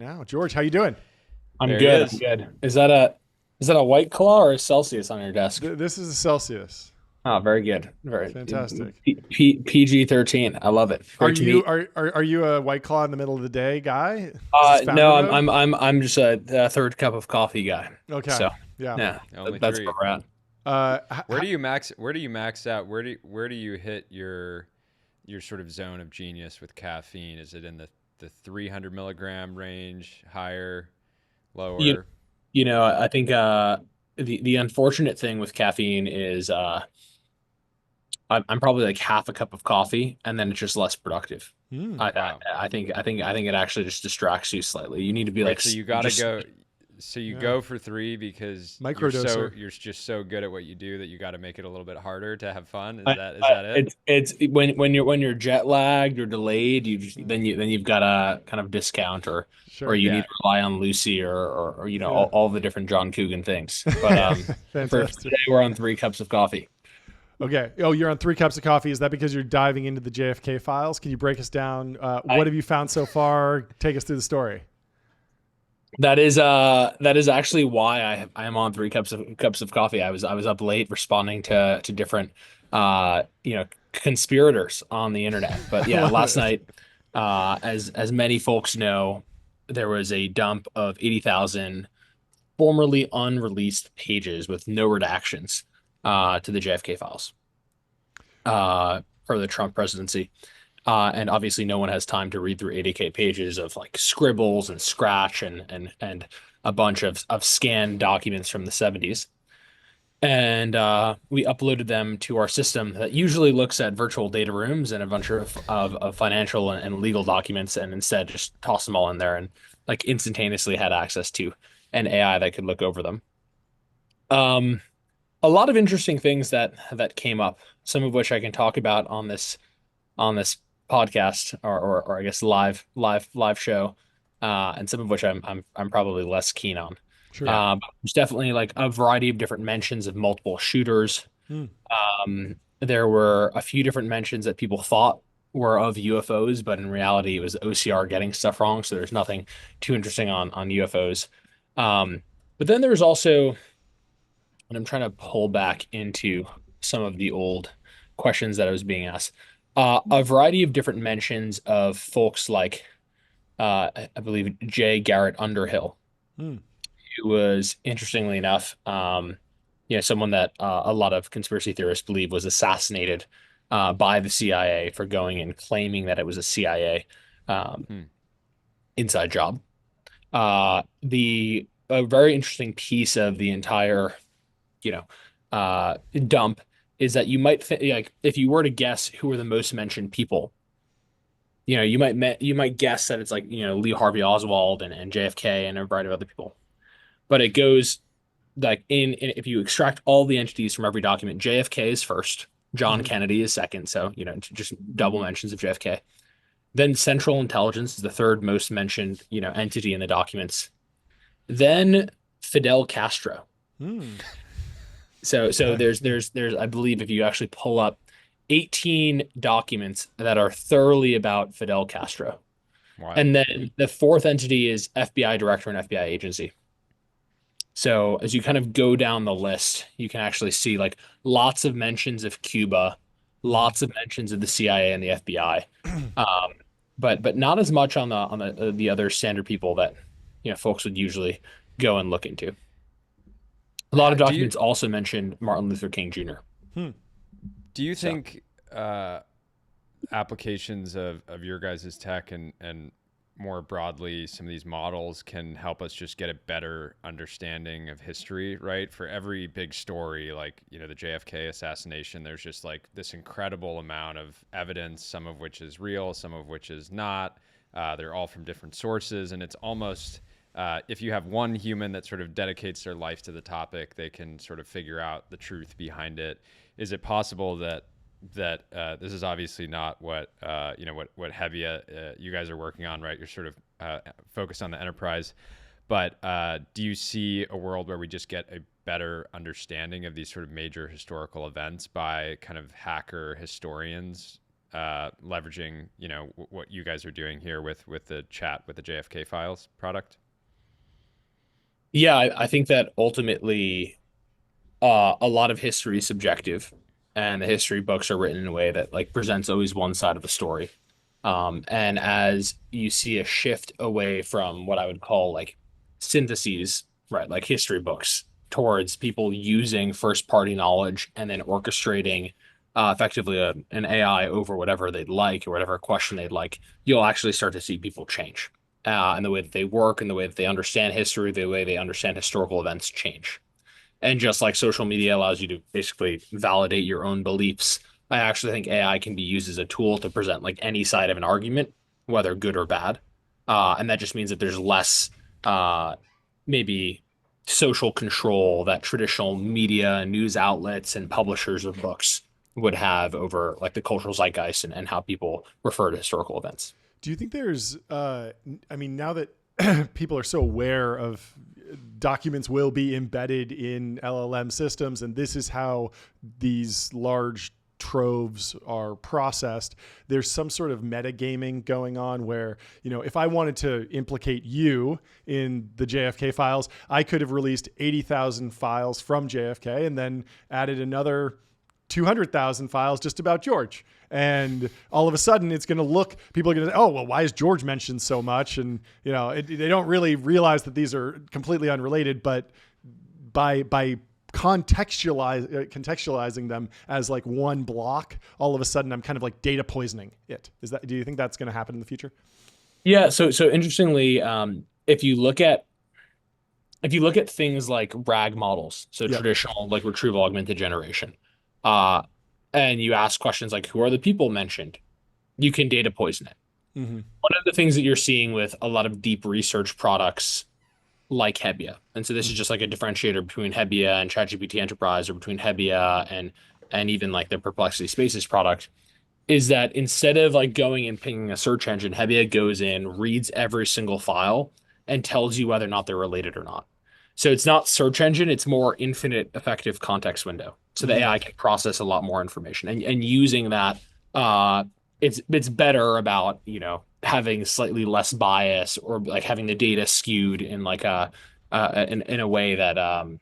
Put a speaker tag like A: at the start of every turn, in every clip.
A: Now, George, how you doing?
B: I'm
C: There he
B: good. I'm
C: is.
B: good. Is that a White Claw or a Celsius on your desk?
A: This is a Celsius.
B: Oh, very good. Very
A: Fantastic.
B: PG-13. I love it.
A: Are
B: Great to
A: you
B: meet.
A: are you a White Claw in the middle of the day guy? Is this founder
B: No, I'm
A: mode?
B: I'm I'm I'm just a third cup of coffee guy.
A: Okay.
B: So
A: Yeah.
B: yeah,
C: Only
B: that's where
C: three.
B: we're at.
C: Where do you max out? Where do you hit your sort of zone of genius with caffeine? Is it in the 300 milligram range, higher,
B: You
C: lower?
B: I think the unfortunate thing with caffeine is I'm probably like half a cup of coffee and then it's just less productive.
A: Hmm.
C: Wow.
B: I think it actually just distracts you slightly. You need to be
C: Wait,
B: like
C: so you gotta
B: just
C: go. So you
A: Yeah.
C: go for three because
A: Microdoser.
C: you're just so good at what you do that you got to make it a little bit harder to have fun. Is
B: I,
C: that it?
B: it's when you're jet lagged or delayed, then you've got to kind of discount or
A: Sure.
B: you need
C: Yeah.
B: to rely on Lucy or
A: Yeah.
B: all the different John Coogan things. But
C: Yeah.
B: for
A: Fantastic.
B: today we're on 3 cups of coffee.
A: Okay. Oh, you're on 3 cups of coffee. Is that because you're diving into the JFK files? Can you break us down?
B: I
A: What have you found so far? Take us through the story.
B: that is actually why I am on 3 cups of coffee. I was up late responding to different conspirators on the internet. But
A: I
B: yeah,
A: love
B: last
A: it.
B: night, as many folks know, there was a dump of 80,000 formerly unreleased pages with no redactions to the JFK files for the Trump presidency. And obviously, no one has time to read through 80K pages of like scribbles and scratch and a bunch of scanned documents from the 70s. And we uploaded them to our system that usually looks at virtual data rooms and a bunch of financial and legal documents, and instead just toss them all in there and like instantaneously had access to an AI that could look over them. Um, a lot of interesting things that came up, some of which I can talk about on this podcast or I guess live show, and some of which I'm probably less keen on.
A: Sure.
B: There's definitely like a variety of different mentions of multiple shooters.
A: Hmm.
B: There were a few different mentions that people thought were of UFOs, but in reality, it was OCR getting stuff wrong. So there's nothing too interesting on UFOs. But then there's also, and I'm trying to pull back into some of the old questions that I was being asked. A variety of different mentions of folks like, I believe, J. Garrett Underhill,
A: Hmm.
B: who was, interestingly enough, someone that a lot of conspiracy theorists believe was assassinated by the CIA for going and claiming that it was a CIA um,
C: Hmm.
B: inside job. The A very interesting piece of the entire you know, dump is that you might like if you were to guess who are the most mentioned people, you might guess that it's like Lee Harvey Oswald and JFK and a variety of other people. But it goes like in if you extract all the entities from every document, JFK is first, John
A: Mhm.
B: Kennedy is second, so just double mentions of JFK. Then Central Intelligence is the third most mentioned entity in the documents. Then Fidel Castro.
A: Hmm.
B: So
A: Okay.
B: there's I believe if you actually pull up 18 documents that are thoroughly about Fidel Castro.
C: Wild.
B: And then the fourth entity is FBI director and FBI agency. So as you kind of go down the list, you can actually see like lots of mentions of Cuba,
A: Mhm.
B: lots of mentions of the CIA and the FBI. Um, but not as much on the other standard people that folks would usually go and look into. A lot
C: How,
B: of
C: do you
B: documents also mentioned Martin Luther King Jr.
A: Hmm.
C: do you
B: So
C: think applications of your guys' tech and more broadly some of these models can help us just get a better understanding of history, right? For every big story like the JFK assassination, there's just like this incredible amount of evidence, some of which is real, some of which is not. They're all from different sources, and it's almost if you have one human that sort of dedicates their life to the topic, they can sort of figure out the truth behind it. Is it possible that this is obviously not what what Hevia you guys are working on, right? You're sort of focused on the enterprise, but do you see a world where we just get a better understanding of these sort of major historical events by kind of hacker historians leveraging, what you guys are doing here with the chat with the JFK files product?
B: Yeah, I think that ultimately a lot of history is subjective, and the history books are written in a way that like presents always one side of the story. And as you see a shift away from what I would call like syntheses, right, like history books, towards people using first party knowledge and then orchestrating effectively an AI over whatever they'd like or whatever question they'd like, you'll actually start to see people change. And the way that they work and the way that they understand history, the way they understand historical events change. And just like social media allows you to basically validate your own beliefs, I actually think AI can be used as a tool to present like any side of an argument, whether good or bad. And that just means that there's less maybe social control that traditional media and news outlets and publishers of books would have over like the cultural zeitgeist and how people refer to historical events.
A: Do you think there's, I mean, now that people are so aware of documents will be embedded in LLM systems, and this is how these large troves are processed, there's some sort of metagaming going on where, if I wanted to implicate you in the JFK files, I could have released 80,000 files from JFK and then added another 200,000 files just about George. And all of a sudden it's going to look, people are going to say, oh, well, why is George mentioned so much? And, they don't really realize that these are completely unrelated, but by contextualizing them as like one block, all of a sudden I'm kind of like data poisoning it. Do you think that's going to happen in the future?
B: Yeah. So interestingly, if you look at things like RAG models, so
A: Yep.
B: traditional like retrieval augmented generation, and you ask questions like, who are the people mentioned? You can data poison it.
A: Mm-hmm.
B: One of the things that you're seeing with a lot of deep research products like Hebbia, and so this is just like a differentiator between Hebbia and ChatGPT Enterprise, or between Hebbia and even like the Perplexity Spaces product, is that instead of like going and pinging a search engine, Hebbia goes in, reads every single file, and tells you whether or not they're related or not. So it's not search engine, it's more infinite effective context window. So the AI can process a lot more information. And using that, it's better about, having slightly less bias, or like having the data skewed in like in a way that a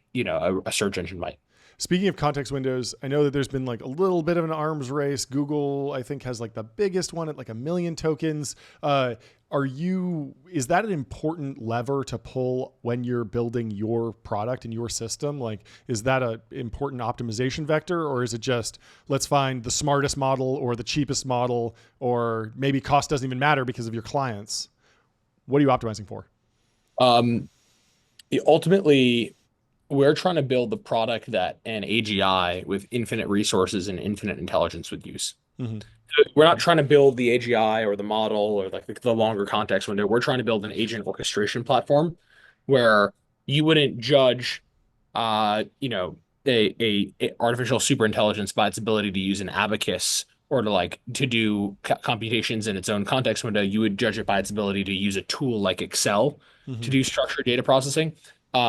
B: search engine might.
A: Speaking of context windows, I know that there's been like a little bit of an arms race. Google, I think, has like the biggest one at like 1 million tokens. Is that an important lever to pull when you're building your product and your system? Like, is that an important optimization vector, or is it just, let's find the smartest model or the cheapest model, or maybe cost doesn't even matter because of your clients? What are you optimizing for?
B: Ultimately, we're trying to build the product that an AGI with infinite resources and infinite intelligence would use.
A: Mm-hmm.
B: We're not trying to build the AGI or the model or like the longer context window. We're trying to build an agent orchestration platform where you wouldn't judge, a artificial super intelligence by its ability to use an abacus or to do computations in its own context window. You would judge it by its ability to use a tool like Excel to do structured data processing.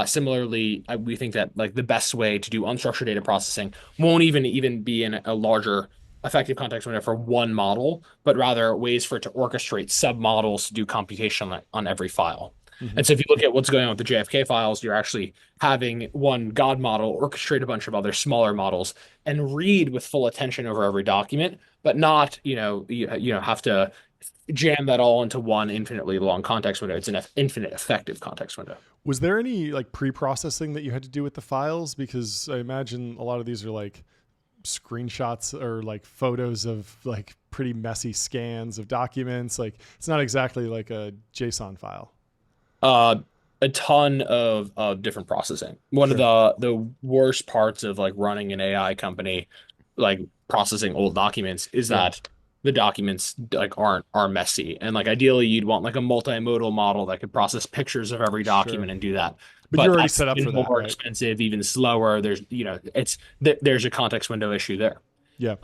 B: Similarly, we think that like the best way to do unstructured data processing won't even be in a larger effective context window for one model, but rather ways for it to orchestrate submodels to do computation on every file. And so if you look at what's going on with the JFK files, you're actually having one God model orchestrate a bunch of other smaller models and read with full attention over every document, but not, have to jam that all into one infinitely long context window. It's an infinite effective context window.
A: Was there any like pre-processing that you had to do with the files? Because I imagine a lot of these are like screenshots or like photos of like pretty messy scans of documents. Like it's not exactly like a JSON file.
B: A ton of different processing. One of the worst parts of like running an AI company, like processing old documents, is that the documents like are messy, and like ideally you'd want like a multimodal model that could process pictures of every document and do that.
A: But you're already
B: that's
A: set up for that,
B: more
A: right?
B: expensive, even slower. There's there's a context window issue there.
A: Yeah.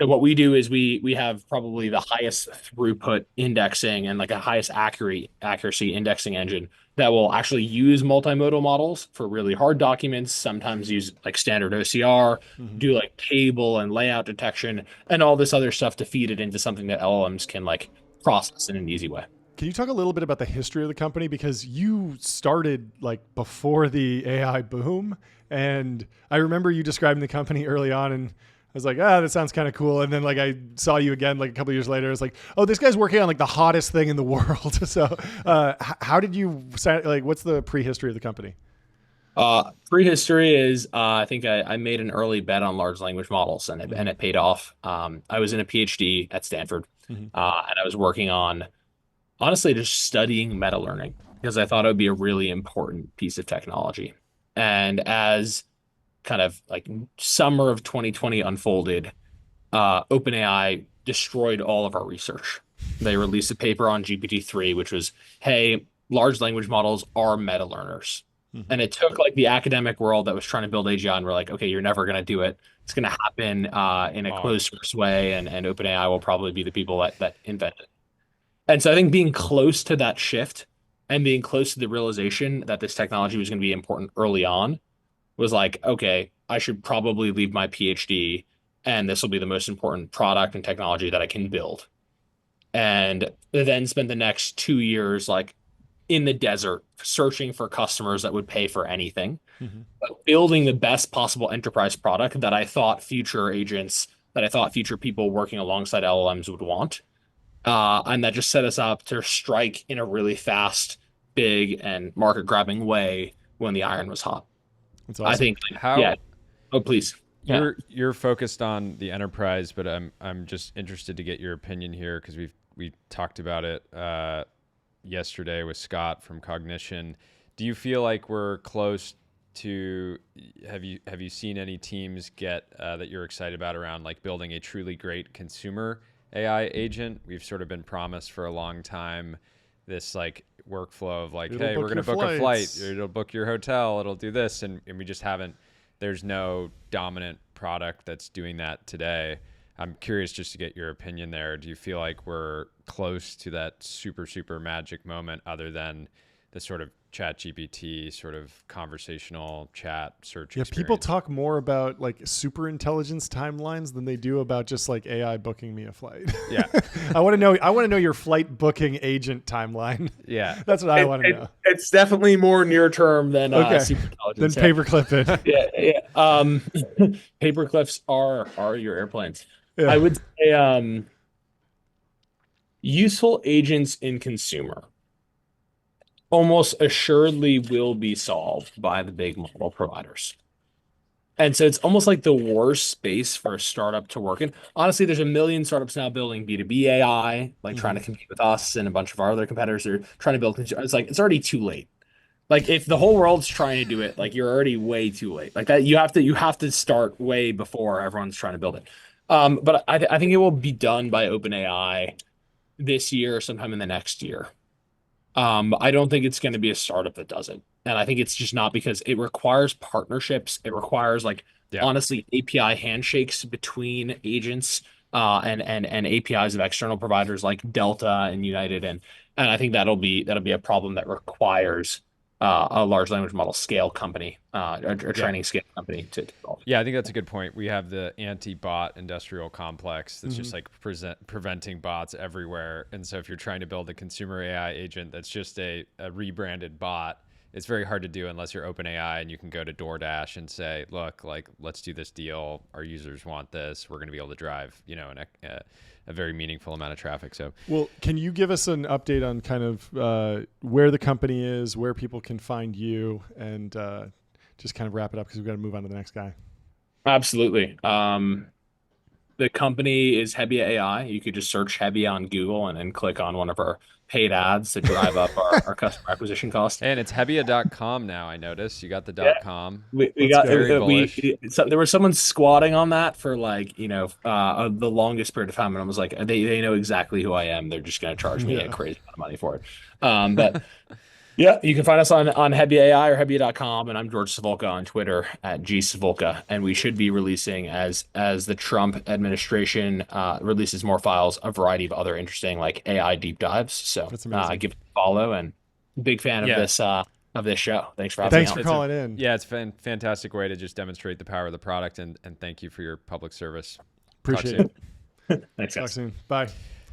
B: So what we do is we have probably the highest throughput indexing and like a highest accuracy indexing engine that will actually use multimodal models for really hard documents, sometimes use like standard OCR,
A: Mhm.
B: do like table and layout detection, and all this other stuff to feed it into something that LLMs can like process in an easy way.
A: Can you talk a little bit about the history of the company? Because you started like before the AI boom. And I remember you describing the company early on, and I was like, that sounds kind of cool. And then like I saw you again like a couple years later. I was like, oh, this guy's working on like the hottest thing in the world. So how did you like? What's the prehistory of the company?
B: Prehistory is I think I made an early bet on large language models and
A: Mm-hmm.
B: it paid off. I was in a PhD at Stanford,
A: Mm-hmm.
B: and I was working on honestly just studying meta learning because I thought it would be a really important piece of technology. And as kind of like summer of 2020 unfolded, OpenAI destroyed all of our research. They released a paper on GPT-3, which was, hey, large language models are meta learners.
A: Mm-hmm.
B: And it took like the academic world that was trying to build AGI, and we're like, okay, you're never going to do it. It's going to happen in a
C: Wrong.
B: closed source way, and OpenAI will probably be the people that invent it. And so I think being close to that shift and being close to the realization that this technology was going to be important early on was like, okay, I should probably leave my PhD and this will be the most important product and technology that I can build. And then spent the next 2 years like in the desert searching for customers that would pay for anything,
A: Mm-hmm.
B: but building the best possible enterprise product that I thought future agents, that I thought future people working alongside LLMs would want. And that just set us up to strike in a really fast, big, and market grabbing way when the iron was hot.
A: That's
B: I
A: awesome.
B: think, like, yeah.
C: How
B: Oh, please. Yeah.
C: you're focused on the enterprise, but I'm just interested to get your opinion here because we talked about it yesterday with Scott from Cognition. Do you feel like we're close to have you seen any teams get that you're excited about around like building a truly great consumer AI agent? We've sort of been promised for a long time this like workflow of like,
A: It'll
C: hey,
A: book
C: we're gonna
A: your
C: book a flight,
A: flights.
C: it'll book your hotel, it'll do this, and we just haven't. There's no dominant product that's doing that today. I'm curious just to get your opinion there. Do you feel like we're close to that super magic moment other than the sort of chat GPT sort of conversational chat search
A: Yeah,
C: experience?
A: people talk more about like super intelligence timelines than they do about just like AI booking me a flight.
C: Yeah.
A: I want to know. I want to know your flight booking agent timeline.
C: Yeah.
A: That's what I want to know.
B: It's definitely more near term than
A: Okay.
B: super
A: Then
B: intelligence.
A: paperclip it.
B: Yeah. Paperclips are your airplanes. I
A: Yeah.
B: would say useful agents in consumer almost assuredly will be solved by the big model providers. And so it's almost like the worst space for a startup to work in. Honestly, there's a million startups now building B2B AI, like trying to compete with us and a bunch of our other competitors are trying to build. It's like it's already too late. Like if the whole world's trying to do it, like you're already way too late. Like that, you have to start way before everyone's trying to build it. But I think it will be done by OpenAI this year or sometime in the next year. I don't think it's going to be a startup that does it. And I think it's just not because it requires partnerships. It requires like
C: Yeah.
B: honestly API handshakes between agents and APIs of external providers like Delta and United and I think that'll be a problem that requires a large language model scale company a
C: Yeah.
B: training scale company to develop.
C: Yeah, I think that's a good point. We have the anti-bot industrial complex that's just
A: Mhm.
C: like preventing bots everywhere. And so if you're trying to build a consumer AI agent that's just a rebranded bot, it's very hard to do unless you're OpenAI and you can go to DoorDash and say, look, like, let's do this deal. Our users want this. We're going to be able to drive, a very meaningful amount of traffic. So
A: Well, can you give us an update on kind of where the company is, where people can find you, and just kind of wrap it up because we've got to move on to the next guy.
B: Absolutely. The company is Hebbia AI. You could just search Hebbia on Google and click on one of our paid ads to drive up our customer acquisition cost.
C: and it's Hebbia.com now, I noticed. You got the
B: Yeah.
C: .com.
B: We
A: Let's
B: got
A: go.
C: Very bullish.
B: so there was someone squatting on that for like the longest period of time, and I was like, they know exactly who I am. They're just going to charge me a
A: Yeah.
B: crazy amount of money for it. But Yeah, you can find us on Hebia AI or Hebia.com, and I'm George Savolka on Twitter at gsavolka. And we should be releasing as the Trump administration releases more files, a variety of other interesting like AI deep dives. So
A: That's amazing.
B: give it a follow, and big fan
C: Yeah.
B: of this show. Thanks for having
A: Thanks
B: me
A: for
B: on.
A: calling in.
C: Yeah, it's a fantastic way to just demonstrate the power of the product, and thank you for your public service.
A: Appreciate it.
B: Thanks,
A: Talk
B: guys.
A: soon. Bye.